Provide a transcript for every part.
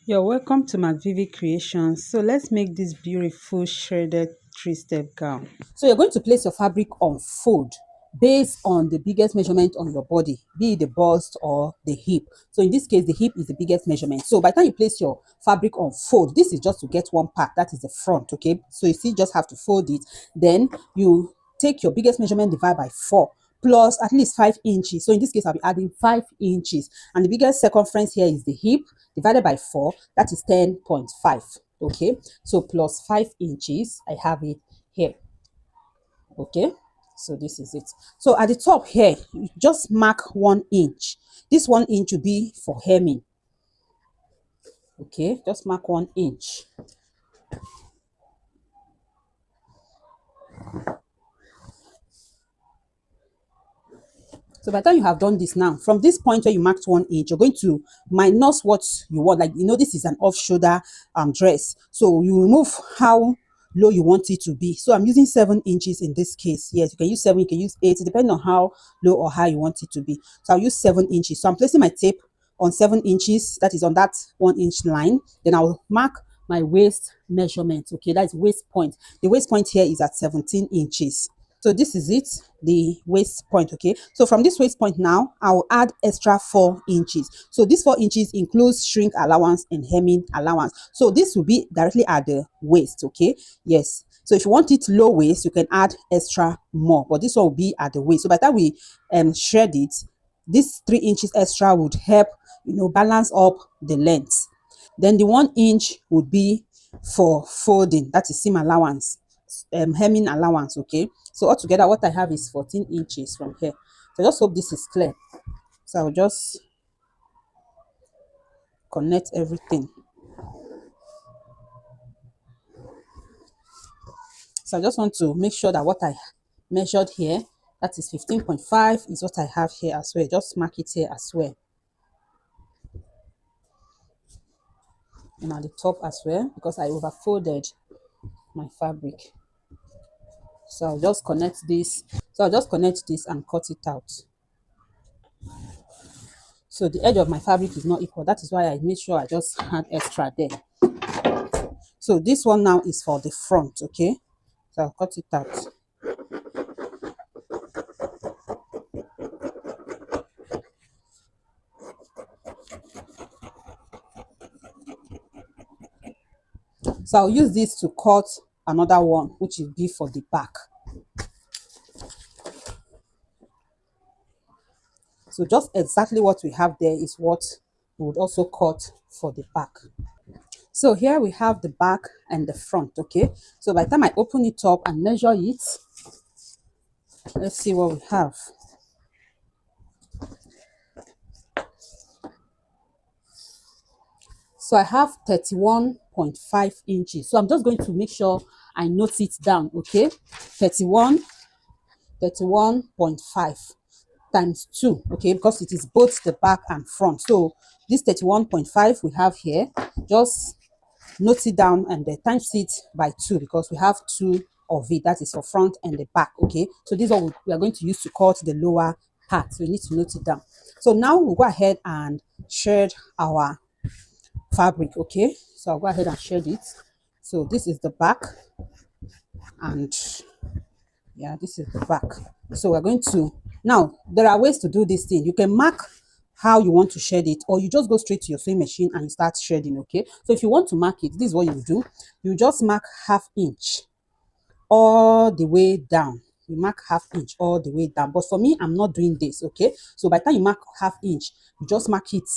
You're welcome to my Vivi Creations. So let's make this beautiful shredded three-step gown. So you're going to place your fabric on fold based on the biggest measurement on your body, be it the bust or the hip. So in this case, the hip is the biggest measurement. So by the time you place your fabric on fold, this is just to get one part, that is the front, okay? So you see, just have to fold it. Then you take your biggest measurement, divide by 4 plus at least 5 inches. So in this case, I'll be adding 5 inches. And the biggest circumference here is the hip divided by 4, that is 10.5. Okay, so plus 5 inches, I have it here. Okay, so this is it. So at the top here, you just mark 1 inch. This 1 inch will be for hemming. Okay, just mark 1 inch. So by the time you have done this now, from this point where you marked 1 inch, you're going to minus what you want. Like, this is an off-shoulder dress. So you remove how low you want it to be. So I'm using 7 inches in this case. Yes, you can use 7, you can use 8, depending on how low or high you want it to be. So I'll use 7 inches. So I'm placing my tape on 7 inches, that is on that 1 inch line. Then I'll mark my waist measurement. Okay, that's waist point. The waist point here is at 17 inches. So this is it, the waist point. Okay, so from this waist point now, I'll add extra 4 inches. So this 4 inches includes shrink allowance and hemming allowance. So this will be directly at the waist. Okay, yes. So if you want it low waist, you can add extra more, but this one will be at the waist. So by the time we shred it, this 3 inches extra would help balance up the length. Then the 1 inch would be for folding, that is seam allowance, hemming allowance. Okay, so altogether what I have is 14 inches from here. So I just hope this is clear. So I'll just connect everything. So I just want to make sure that what I measured here, that is 15.5, is what I have here as well. Just mark it here as well, and at the top as well, because I overfolded my fabric. So I'll just connect this. So I'll just connect this and cut it out. So the edge of my fabric is not equal. That is why I made sure I just had extra there. So this one now is for the front. Okay, so I'll cut it out. So I'll use this to cut another one, which will be for the back. So just exactly what we have there is what we would also cut for the back. So here we have the back and the front. Okay, so by the time I open it up and measure it, let's see what we have. So I have 31.5 inches. So I'm just going to make sure I note it down. Okay, 31.5 times 2. Okay, because it is both the back and front. So this 31.5 we have here, just note it down and then times it by 2, because we have 2 of it, that is for front and the back. Okay, so this is what we are going to use to cut the lower part. So we need to note it down. So now we'll go ahead and shred our fabric. Okay, so I'll go ahead and shred it. So this is the back, and yeah, this is the back. So we're going to, now there are ways to do this thing. You can mark how you want to shred it, or you just go straight to your sewing machine and you start shredding. Okay, so if you want to mark it, this is what you do. You just mark ½ inch all the way down. You mark ½ inch all the way down, but for me, I'm not doing this. Okay, so by the time you mark ½ inch, you just mark it,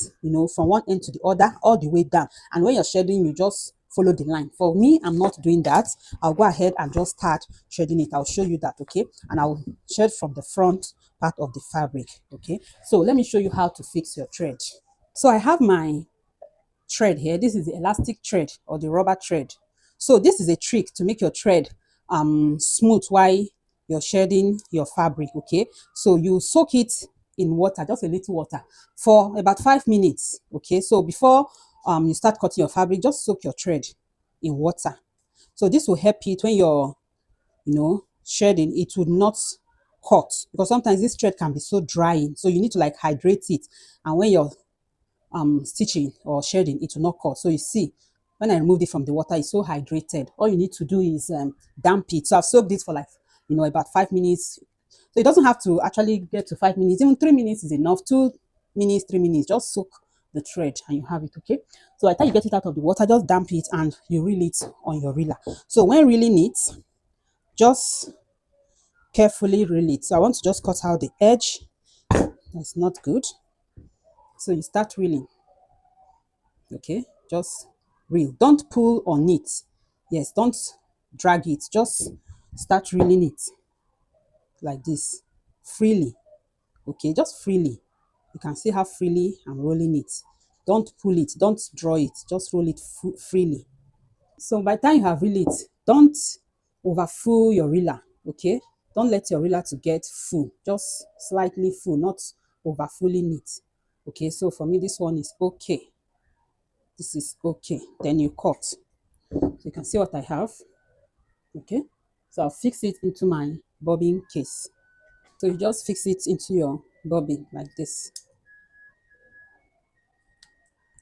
from one end to the other, all the way down. And when you're shredding, you just follow the line. For me, I'm not doing that. I'll go ahead and just start shredding it. I'll show you that. Okay, and I'll shred from the front part of the fabric. Okay, so let me show you how to fix your thread. So I have my thread here. This is the elastic thread or the rubber thread. So this is a trick to make your thread smooth while you're shedding your fabric. Okay, so you soak it in water, just a little water, for about 5 minutes. Okay, so before you start cutting your fabric, just soak your thread in water. So this will help it when you're shedding. It would not cut, because sometimes this thread can be so drying, so you need to like hydrate it. And when you're stitching or shading, it will not cut. So you see, when I removed it from the water, it's so hydrated. All you need to do is damp it. So I've soaked it for like, about 5 minutes. So it doesn't have to actually get to 5 minutes. Even 3 minutes is enough. 2 minutes, 3 minutes, just soak the thread and you have it. Okay, so by the time you get it out of the water, just damp it and you reel it on your reeler. So when reeling it, just carefully reel it. So I want to just cut out the edge. That's not good. So you start reeling. Okay, just reel. Don't pull on it. Yes, don't drag it. Just start reeling it like this, freely. Okay, just freely. You can see how freely I'm rolling it. Don't pull it, don't draw it, just roll it freely. So by the time you have reeled it, don't overfill your reeler. Okay, don't let your reeler to get full, just slightly full, not overfilling it. Okay, so for me this one is okay. This is okay. Then you cut. So you can see what I have. Okay, so I'll fix it into my bobbin case. So you just fix it into your bobbin like this.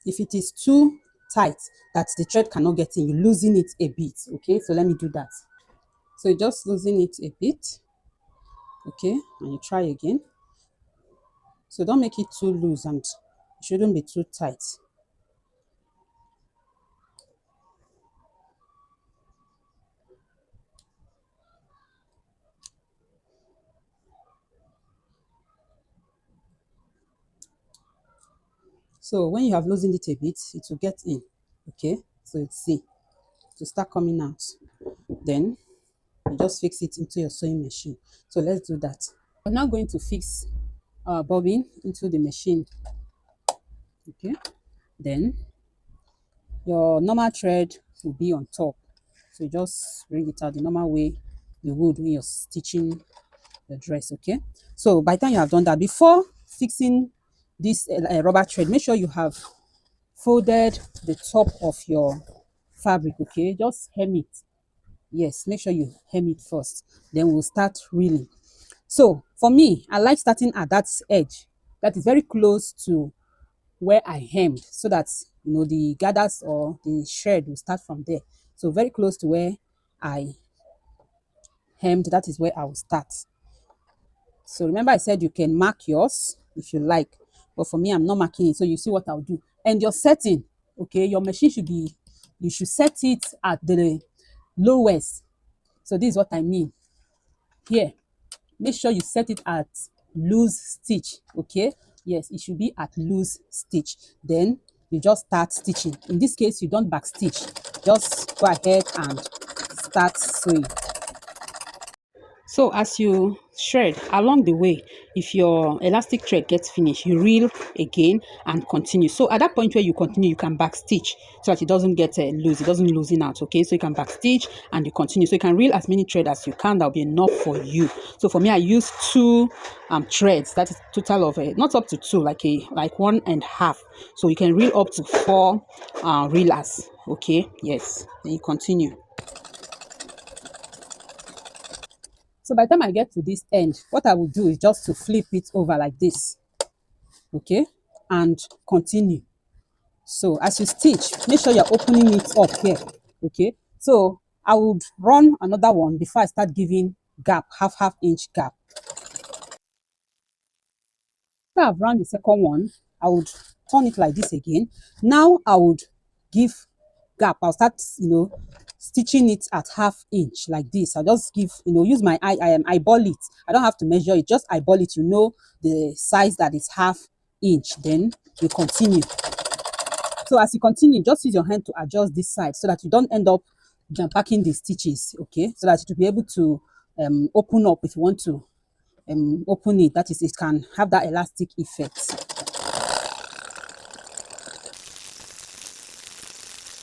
If it is too tight that the thread cannot get in, you loosen it a bit. Okay, so let me do that. So you just loosen it a bit. Okay, and you try again. So don't make it too loose and it shouldn't be too tight. So when you have loosened it a bit, it will get in. Okay, so you see, to start coming out. Then you just fix it into your sewing machine. So let's do that. We're now going to fix our bobbin into the machine. Okay, then your normal thread will be on top. So you just bring it out the normal way you would when you're stitching the dress. Okay, so by the time you have done that, before fixing this rubber thread, make sure you have folded the top of your fabric. Okay, just hem it. Yes, make sure you hem it first, then we'll start reeling. So for me, I like starting at that edge that is very close to where I hemmed, so that the gathers or the shred will start from there. So very close to where I hemmed, that is where I will start. So remember I said you can mark yours if you like, but for me I'm not marking it. So you see what I'll do. And your setting, okay, your machine should be, you should set it at the lowest. So this is what I mean here. Make sure you set it at loose stitch. Okay, yes, it should be at loose stitch. Then you just start stitching. In this case, you don't back stitch, just go ahead and start sewing. So as you shred along the way, if your elastic thread gets finished, you reel again and continue. So at that point where you continue, you can back stitch so that it doesn't get loose, it doesn't loosen out. Okay, so you can back stitch and you continue. So you can reel as many threads as you can. That'll be enough for you. So for me, I use two threads. That is total of not up to two, like 1.5. So you can reel up to 4 reelers. Okay, yes. Then you continue. So by the time I get to this end, what I will do is just to flip it over like this. Okay, and continue. So as you stitch, make sure you're opening it up here. Okay, so I would run another one before I start giving gap, half inch gap. After I've run the second one, I would turn it like this again. Now I would give gap. I'll start, stitching it at half inch like this. I'll just give, use my eyeball it. I don't have to measure it, just eyeball it. The size that is half inch. Then you continue. So as you continue, just use your hand to adjust this side so that you don't end up jam packing the stitches. Okay, so that you'll be able to open up if you want to open it. That is, it can have that elastic effect.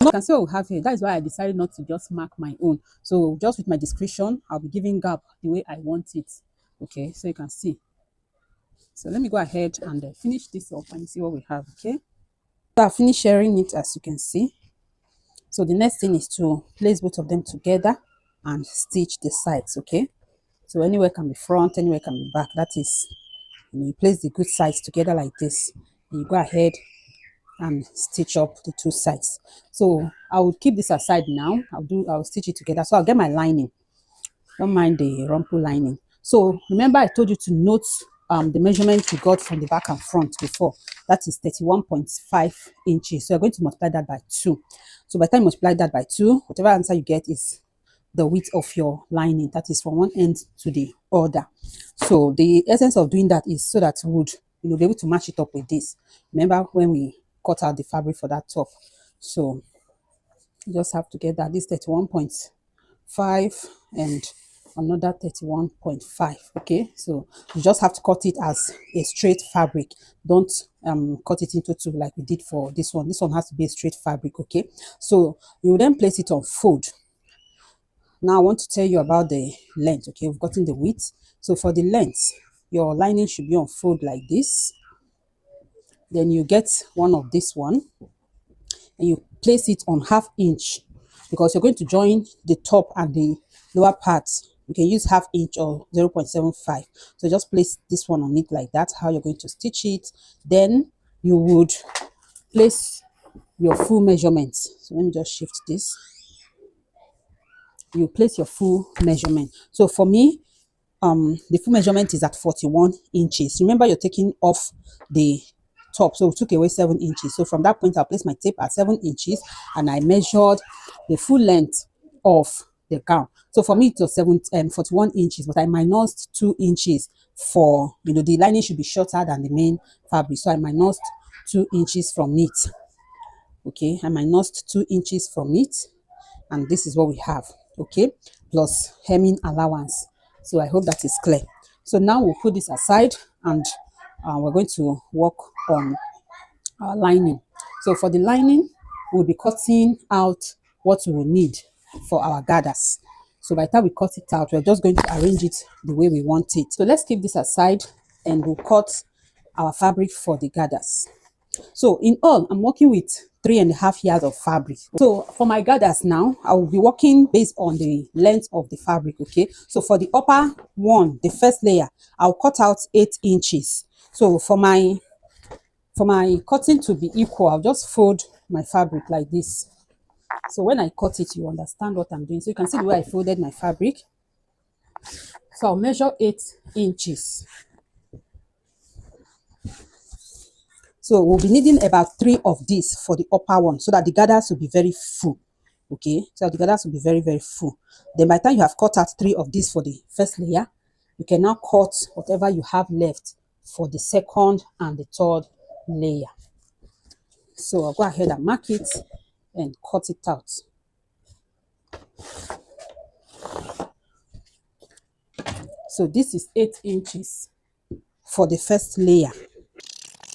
You can see what we have here. That is why I decided not to just mark my own. So just with my discretion, I'll be giving gap the way I want it. Okay, so you can see. So let me go ahead and finish this up and see what we have. Okay, so I finished sharing it, as you can see. So the next thing is to place both of them together and stitch the sides. Okay, so anywhere can be front, anywhere can be back. That is, you place the good sides together like this. You go ahead and stitch up the two sides. So I will keep this aside now. I'll stitch it together. So I'll get my lining. Don't mind the rumple lining. So remember I told you to note the measurement you got from the back and front before. That is 31.5 inches. So you're going to multiply that by 2. So by the time you multiply that by 2, whatever answer you get is the width of your lining. That is from one end to the other. So the essence of doing that is so that we would be able to match it up with this. Remember when we cut out the fabric for that top. So you just have to get that. This 31.5 and another 31.5. Okay, so you just have to cut it as a straight fabric. Don't cut it into two like we did for this one. This one has to be a straight fabric. Okay, so you will then place it on fold. Now I want to tell you about the length. Okay, we've gotten the width. So for the length, your lining should be on fold like this. Then you get one of this one and you place it on 1/2 inch because you're going to join the top and the lower part. You can use 1/2 inch or 0.75. So just place this one on it like that. How you're going to stitch it. Then you would place your full measurements. So let me just shift this. You place your full measurement. So for me, the full measurement is at 41 inches. Remember, you're taking off the top, so we took away 7 inches. So from that point, I'll place my tape at 7 inches and I measured the full length of the gown. So for me, it was 41 inches, but I minused 2 inches for, the lining should be shorter than the main fabric. So I minused 2 inches from it. Okay, I minused 2 inches from it, and this is what we have. Okay, plus hemming allowance. So I hope that is clear. So now we'll put this aside and we're going to work on our lining. So for the lining, we'll be cutting out what we will need for our gathers. So by the time we cut it out, we're just going to arrange it the way we want it. So let's keep this aside and we'll cut our fabric for the gathers. So in all, I'm working with 3.5 yards of fabric. So for my gathers now, I will be working based on the length of the fabric. Okay, so for the upper one, the first layer, I'll cut out 8 inches. So for my cutting to be equal, I'll just fold my fabric like this. So when I cut it, you understand what I'm doing. So you can see the way I folded my fabric. So I'll measure 8 inches. So we'll be needing about 3 of these for the upper one so that the gathers will be very full. Okay, so the gathers will be very, very full. Then by the time you have cut out 3 of these for the first layer, you can now cut whatever you have left for the second and the third layer. So I'll go ahead and mark it and cut it out. So this is 8 inches for the first layer.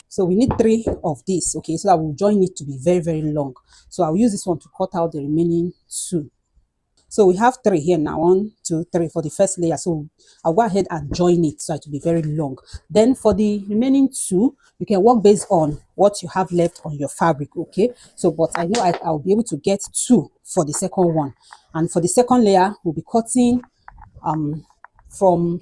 So we need 3 of this, okay, so that we'll join it to be very, very long. So I'll use this one to cut out the remaining 2. So we have 3 here now, 1, 2, 3 for the first layer. So I'll go ahead and join it so it will be very long. Then for the remaining 2, you can work based on what you have left on your fabric, okay? So, but I know I'll be able to get 2 for the second one. And for the second layer, we'll be cutting from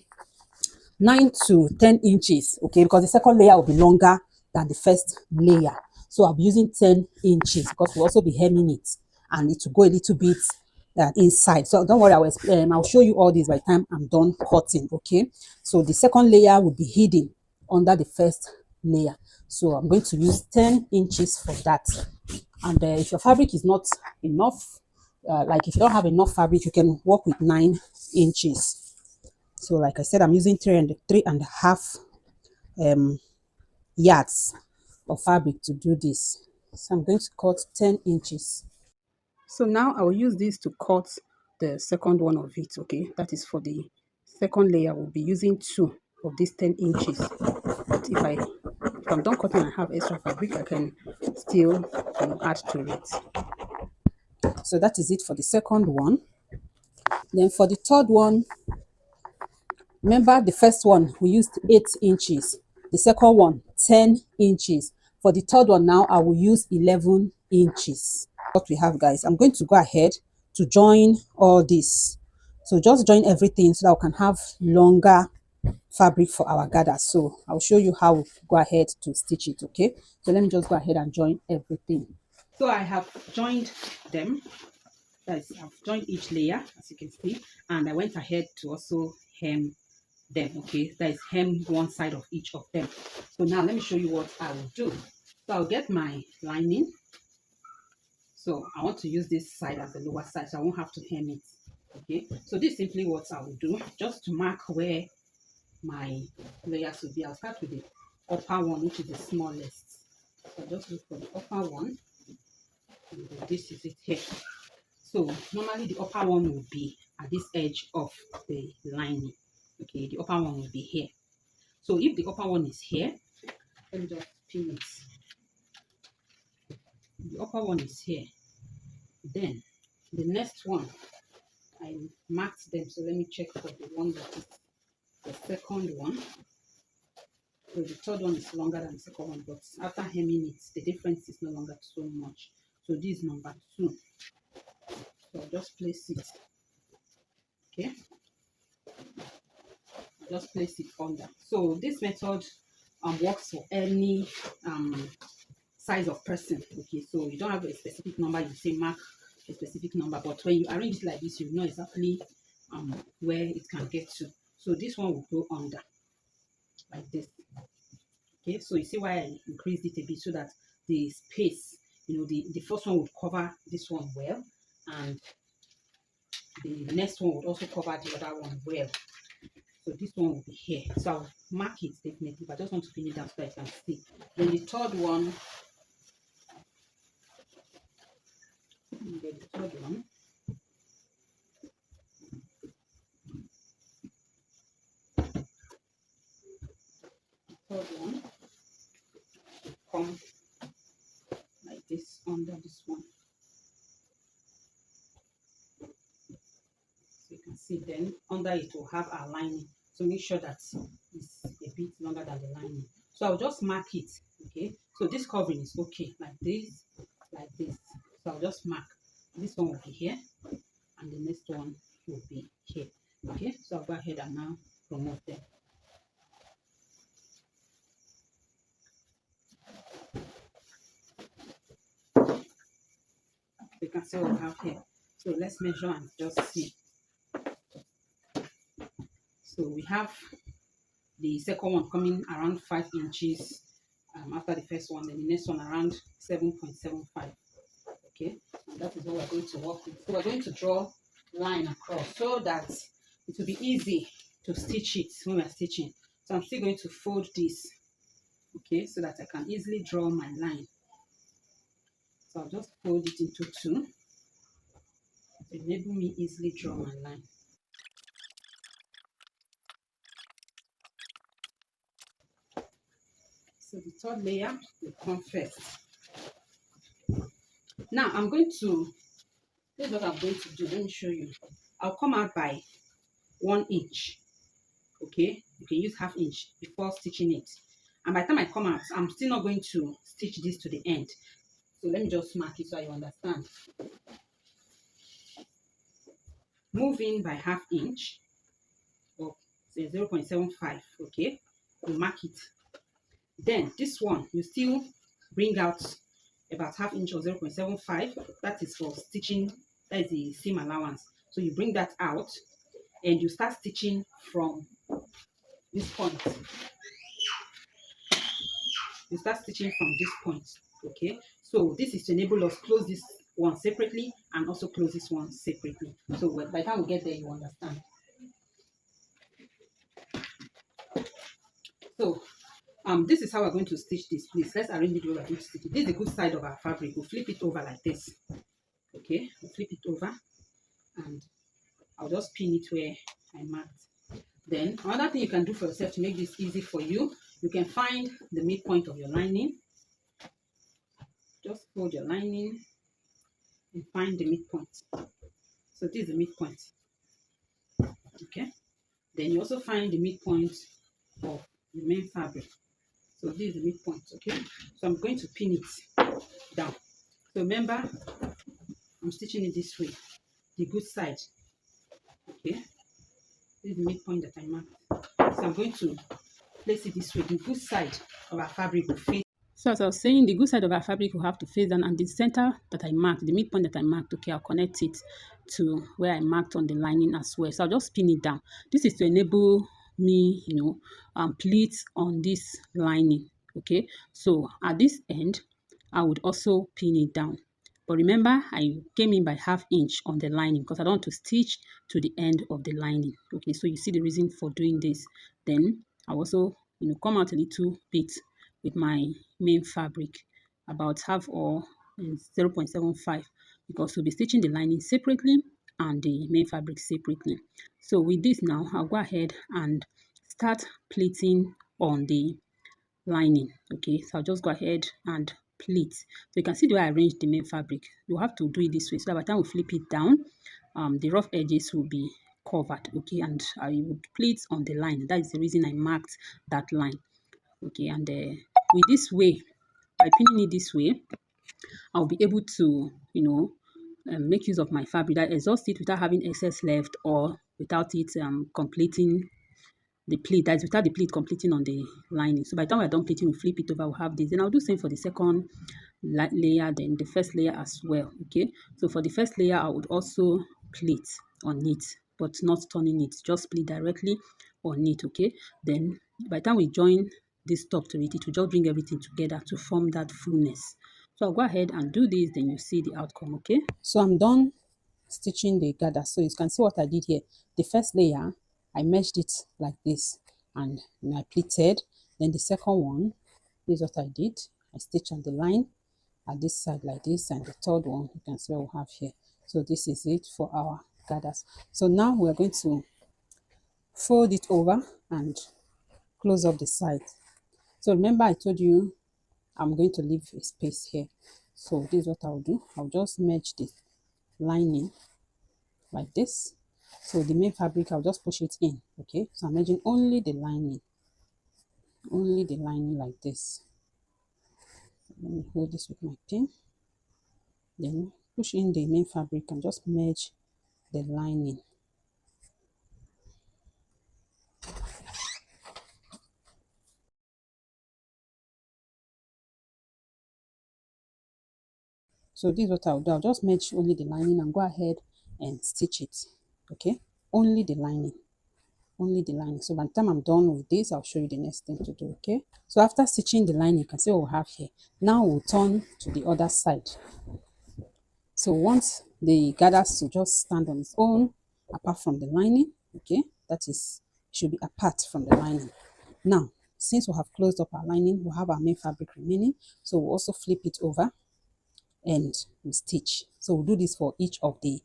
9 to 10 inches, okay? Because the second layer will be longer than the first layer. So I'll be using 10 inches because we'll also be hemming it and it will go a little bit inside. So don't worry, I'll show you all this by the time I'm done cutting, okay? So the second layer will be hidden under the first layer. So I'm going to use 10 inches for that. And if your fabric is not enough, like if you don't have enough fabric, you can work with 9 inches. So like I said, I'm using 3.5 yards of fabric to do this. So I'm going to cut 10 inches. So now I will use this to cut the second one of it, okay? That is for the second layer. We'll be using 2 of these 10 inches. But if I'm done cutting and have extra fabric, I can still add to it. So that is it for the second one. Then for the third one, remember the first one, we used 8 inches. The second one, 10 inches. For the third one now, I will use 11 inches. What we have, guys, I'm going to go ahead to join all this. So just join everything so that we can have longer fabric for our gather. So I'll show you how we go ahead to stitch it. Okay, so let me just go ahead and join everything. So I have joined them. That is, I've joined each layer, as you can see, and I went ahead to also hem them. Okay, that is, hem one side of each of them. So now let me show you what I will do. So I'll get my lining. So I want to use this side as the lower side, so I won't have to hem it. Okay, so this is simply what I will do, just to mark where my layers will be. I'll start with the upper one, which is the smallest. So just look for the upper one, and this is it here. So normally the upper one will be at this edge of the lining. Okay, the upper one will be here. So if the upper one is here, let me just pin it. The upper one is here. Then the next one, I marked them. So let me check for the one that is the second one. So the third one is longer than the second one, but after hemming it, the difference is no longer so much. So this is number 2. So I'll just place it. Okay, I'll just place it under. So this method works for any size of person. Okay, so you don't have a specific number, you say mark a specific number, but when you arrange it like this, you know exactly where it can get to. So this one will go under like this. Okay, so you see why I increased it a bit, so that the space, the first one would cover this one well, and the next one would also cover the other one well. So this one will be here. So I'll mark it definitely, but I just want to pin it down so that I can see. Then the third one, come like this under this one. So you can see, then under it will have our lining. So make sure that it's a bit longer than the lining. So I'll just mark it. Okay, so this covering is okay, like this, like this. So I'll just mark. This one will be here, and the next one will be here. Okay, so I'll go ahead and now remove them. You can see what we have here. So let's measure and just see. So we have the second one coming around 5 inches after the first one, then the next one around 7.75. Okay, and that is what we're going to work with. So we're going to draw line across so that it will be easy to stitch it when we're stitching. So I'm still going to fold this, okay, so that I can easily draw my line. So I'll just fold it into 2 to enable me easily draw my line. So the third layer will come first. Now I'm going to, this is what I'm going to do. Let me show you. I'll come out by 1 inch. Okay, you can use ½ inch before stitching it. And by the time I come out, I'm still not going to stitch this to the end. So let me just mark it so you understand. Move in by ½ inch or say 0.75. Okay, you mark it. Then this one, you still bring out about ½ inch or 0.75. That is for stitching. That is the seam allowance. So you bring that out and you start stitching from this point. You start stitching from this point. Okay, so this is to enable us close this one separately and also close this one separately. So by the time we get there, you understand. So this is how we're going to stitch this. Please, let's arrange it where we're going to stitch it. This is the good side of our fabric. We'll flip it over like this. Okay, we'll flip it over and I'll just pin it where I marked. Then another thing you can do for yourself to make this easy for you, you can find the midpoint of your lining. Just fold your lining and find the midpoint. So this is the midpoint. Okay, then you also find the midpoint of the main fabric. So this is the midpoint. Okay, so I'm going to pin it down. So remember, I'm stitching it this way, the good side. Okay, this is the midpoint that I marked. So I'm going to place it this way. The good side of our fabric will face. So as I was saying, the good side of our fabric will have to face down, and the center that I marked, the midpoint that I marked, okay, I'll connect it to where I marked on the lining as well. So I'll just pin it down. This is to enable me, pleat on this lining, okay? So at this end, I would also pin it down. But remember, I came in by 1/2 inch on the lining because I don't want to stitch to the end of the lining. Okay, so you see the reason for doing this. Then I also, come out a little bit with my main fabric, about half or 0.75, because we'll be stitching the lining separately and the main fabric separately. So with this now, I'll go ahead and start pleating on the lining. Okay, so I'll just go ahead and pleat. So you can see the way I arranged the main fabric. You have to do it this way so that by the time we flip it down, the rough edges will be covered. Okay, and I would pleat on the line. That is the reason I marked that line. Okay, and with this way, by pinning it this way, I'll be able to, make use of my fabric, that exhaust it without having excess left, or without it completing the pleat. That is without the pleat completing on the lining. So by the time we're done pleating, we flip it over, we'll have this. Then I'll do same for the second layer, then the first layer as well. Okay, so for the first layer, I would also pleat on it, but not turning it, just pleat directly on it. Okay, then by the time we join this top to it, it will just bring everything together to form that fullness. So I'll go ahead and do this, then you see the outcome. Okay, So I'm done stitching the gather. So you can see what I did here. The first layer, I meshed it like this, and I pleated. Then the second one, this is what I did. I stitched on the line at this side like this, and the third one, you can see what we have here. So this is it for our gathers. So now we're going to fold it over and close up the side. So remember I told you I'm going to leave a space here. So this is what I'll do. I'll just merge the lining like this. So the main fabric, I'll just push it in. Okay, so I'm merging only the lining like this. Let me hold this with my pin, then push in the main fabric and just merge the lining. So this is what I'll do. I'll just merge only the lining and go ahead and stitch it. Okay, only the lining, only the lining. So by the time I'm done with this, I'll show you the next thing to do. Okay, so after stitching the lining, you can see what we have here. Now we'll turn to the other side. So once the gathers to just stand on its own apart from the lining, okay, that is, should be apart from the lining. Now since we have closed up our lining, we have our main fabric remaining, so we'll also flip it over and we stitch. So we'll do this for each of the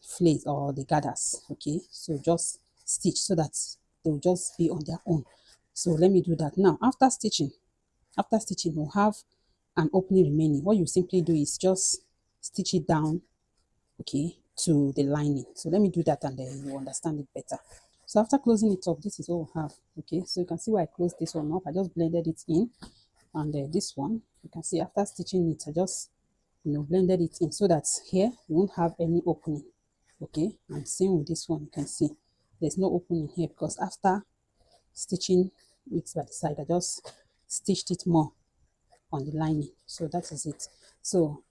flails or the gathers. Okay, so just stitch so that they'll just be on their own. So let me do that now. After stitching, we'll have an opening remaining. What you simply do is just stitch it down, okay, to the lining. So let me do that and then you understand it better. So after closing it up, this is what we have. Okay, so you can see why I closed this one up. I just blended it in, and this one, you can see after stitching it, I just blended it in so that here you won't have any opening. Okay, and same with this one, you can see there's no opening here because after stitching it by the side, I just stitched it more on the lining. So that is it. So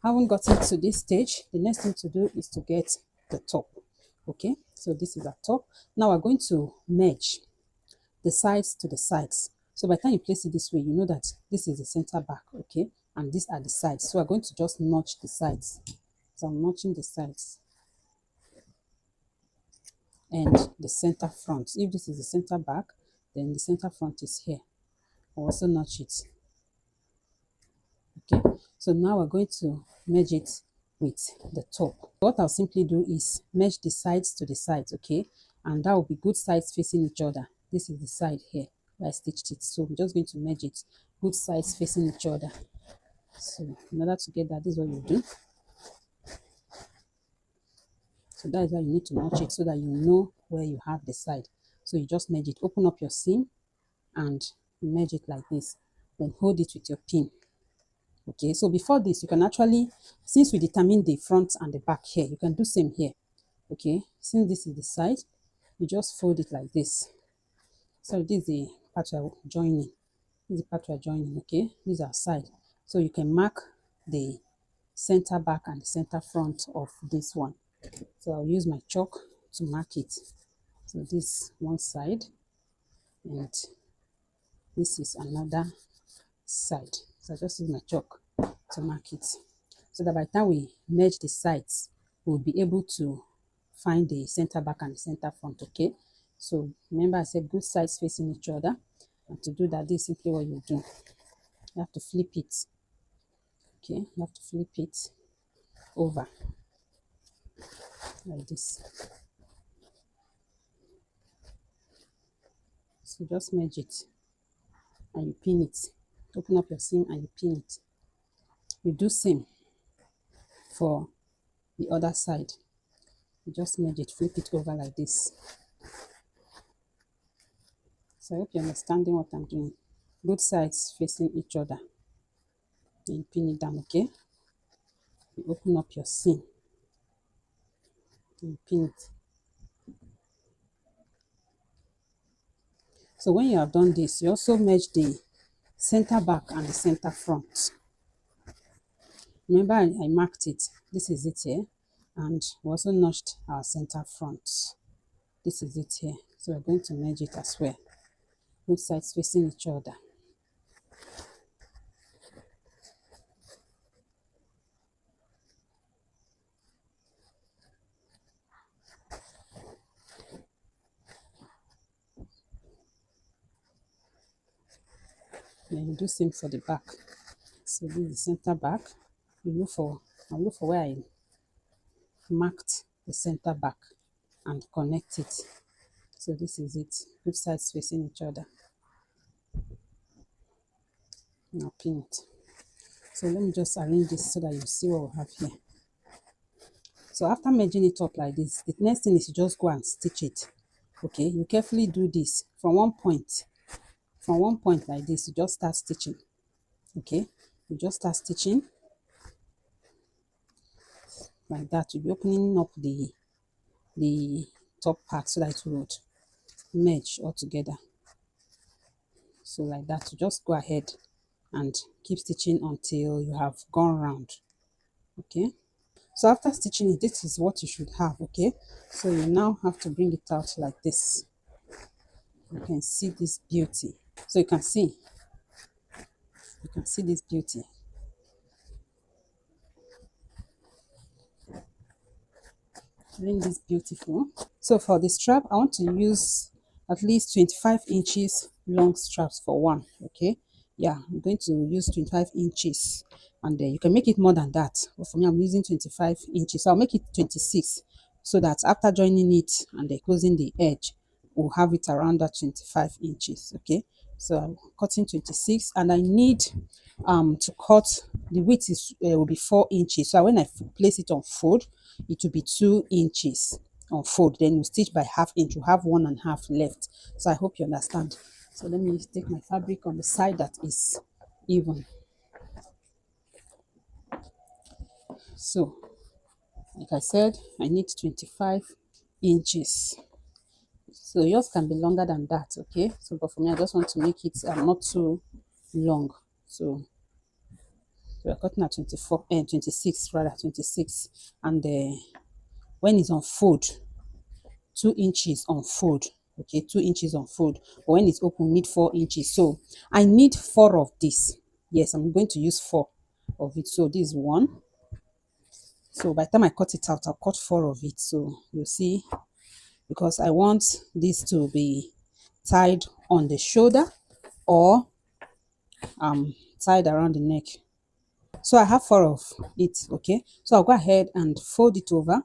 haven't gotten to this stage, the next thing to do is to get the top. Okay, so this is our top. Now we're going to merge the sides to the sides. So by the time you place it this way, you know that this is the center back, okay, and these are the sides. So we're going to just notch the sides. So I'm notching the sides and the center front. If this is the center back, then the center front is here. I'll also notch it. Okay, so now we're going to merge it with the top. What I'll simply do is merge the sides to the sides, okay, and that will be good sides facing each other. This is the side here where I stitched it, so I'm just going to merge it, good sides facing each other. So in order to get that, this is what you do. So that is why you need to notch it so that you know where you have the side. So you just merge it, open up your seam and merge it like this, then hold it with your pin. Okay, so before this, you can actually, since we determine the front and the back here, you can do same here. Okay, since this is the side, you just fold it like this. So this is the part we're joining. This is the part we're joining, okay? These are side. So you can mark the center back and the center front of this one. So I'll use my chalk to mark it. So this one side and this is another side. So I just use my chalk to mark it. So that by the time we merge the sides, we'll be able to find the center back and the center front, okay? So remember I said good sides facing each other. And to do that, this is simply what you do. You have to flip it. Okay, you have to flip it over like this. So just merge it and you pin it. Open up your seam and you pin it. You do same for the other side. You just merge it, flip it over like this. So I hope you're understanding what I'm doing. Both sides facing each other. Then you pin it down, okay? You open up your seam. You pin it. So when you have done this, you also merge the center back and the center front. Remember I marked it. This is it here. And we also notched our center front. This is it here. So we're going to merge it as well. Both sides facing each other. Then you do same for the back. So this is the center back. I'll look for where I marked the center back and connect it. So this is it. Both sides facing each other. Now pin it. So let me just arrange this so that you see what we have here. So after merging it up like this, the next thing is you just go and stitch it. Okay, you carefully do this from one point like this. You just start stitching. Okay, you just start stitching like that. You'll be opening up the top part so that it would merge all together. So like that, you just go ahead and keep stitching until you have gone round. Okay, so after stitching it, this is what you should have. Okay, so you now have to bring it out like this. You can see this beauty. So you can see this beauty. Isn't this beautiful? So for the strap, I want to use at least 25 inches long straps for one. Okay, yeah, I'm going to use 25 inches, and you can make it more than that, but for me I'm using 25 inches, so I'll make it 26, so that after joining it and closing the edge, we'll have it around that 25 inches. Okay, so I'm cutting 26, and I need to cut the width is will be 4 inches. So when I place it on fold, it will be 2 inches on fold. Then you stitch by ½ inch. You have 1.5 left. So I hope you understand. So let me take my fabric on the side that is even. So like I said, I need 25 inches. So yours can be longer than that, okay? So but for me, I just want to make it not too long. So we're cutting at 24 and 26, rather 26, and when it's on fold, 2 inches on fold. Okay, 2 inches on fold, but when it's open, we need 4 inches. So I need 4 of this. Yes, I'm going to use 4 of it. So this is 1. So by the time I cut it out, I'll cut 4 of it. So you'll see, because I want this to be tied on the shoulder or tied around the neck. So I have 4 of it. Okay, so I'll go ahead and fold it over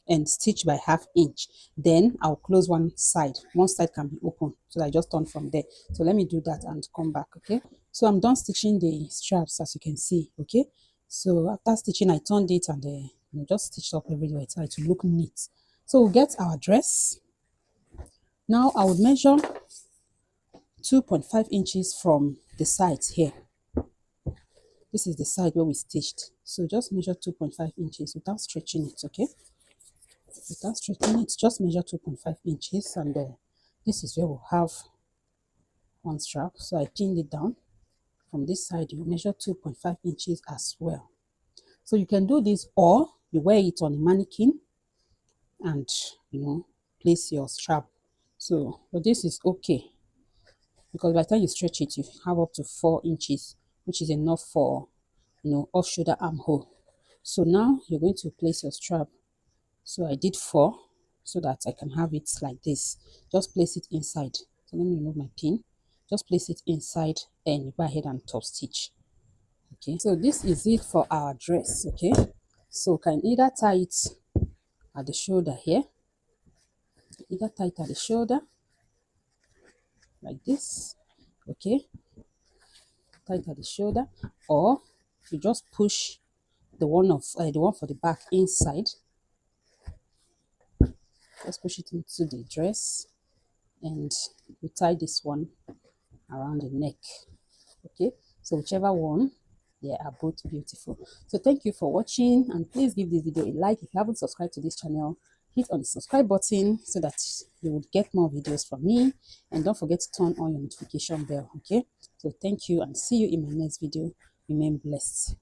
and stitch by ½ inch. Then I'll close one side. One side can be open, so I just turn from there. So let me do that and come back. Okay, so I'm done stitching the straps, as you can see. Okay, so after stitching, I turned it and just stitched up everywhere so it will look neat. So we'll get our dress. Now I would measure 2.5 inches from the sides here. This is the side where we stitched. So just measure 2.5 inches without stretching it. Okay, without stretching it, just measure 2.5 inches, and this is where we'll have one strap. So I pinned it down. From this side, you measure 2.5 inches as well. So you can do this, or you wear it on a mannequin and place your strap. So but this is okay, because by the time you stretch it, you have up to 4 inches, which is enough for off shoulder armhole. So now you're going to place your strap. So I did 4 so that I can have it like this. Just place it inside. So let me remove my pin. Just place it inside and go ahead and top stitch. Okay, so this is it for our dress. Okay, so can either tie it at the shoulder here, either tie it at the shoulder like this. Okay, tie it at the shoulder, or you just push the one for the back inside. Just push it into the dress and you tie this one around the neck. Okay, so whichever one, they are both beautiful. So thank you for watching, and please give this video a like. If you haven't subscribed to this channel, hit on the subscribe button so that you would get more videos from me, and don't forget to turn on your notification bell. Okay, so thank you and see you in my next video. Remain blessed.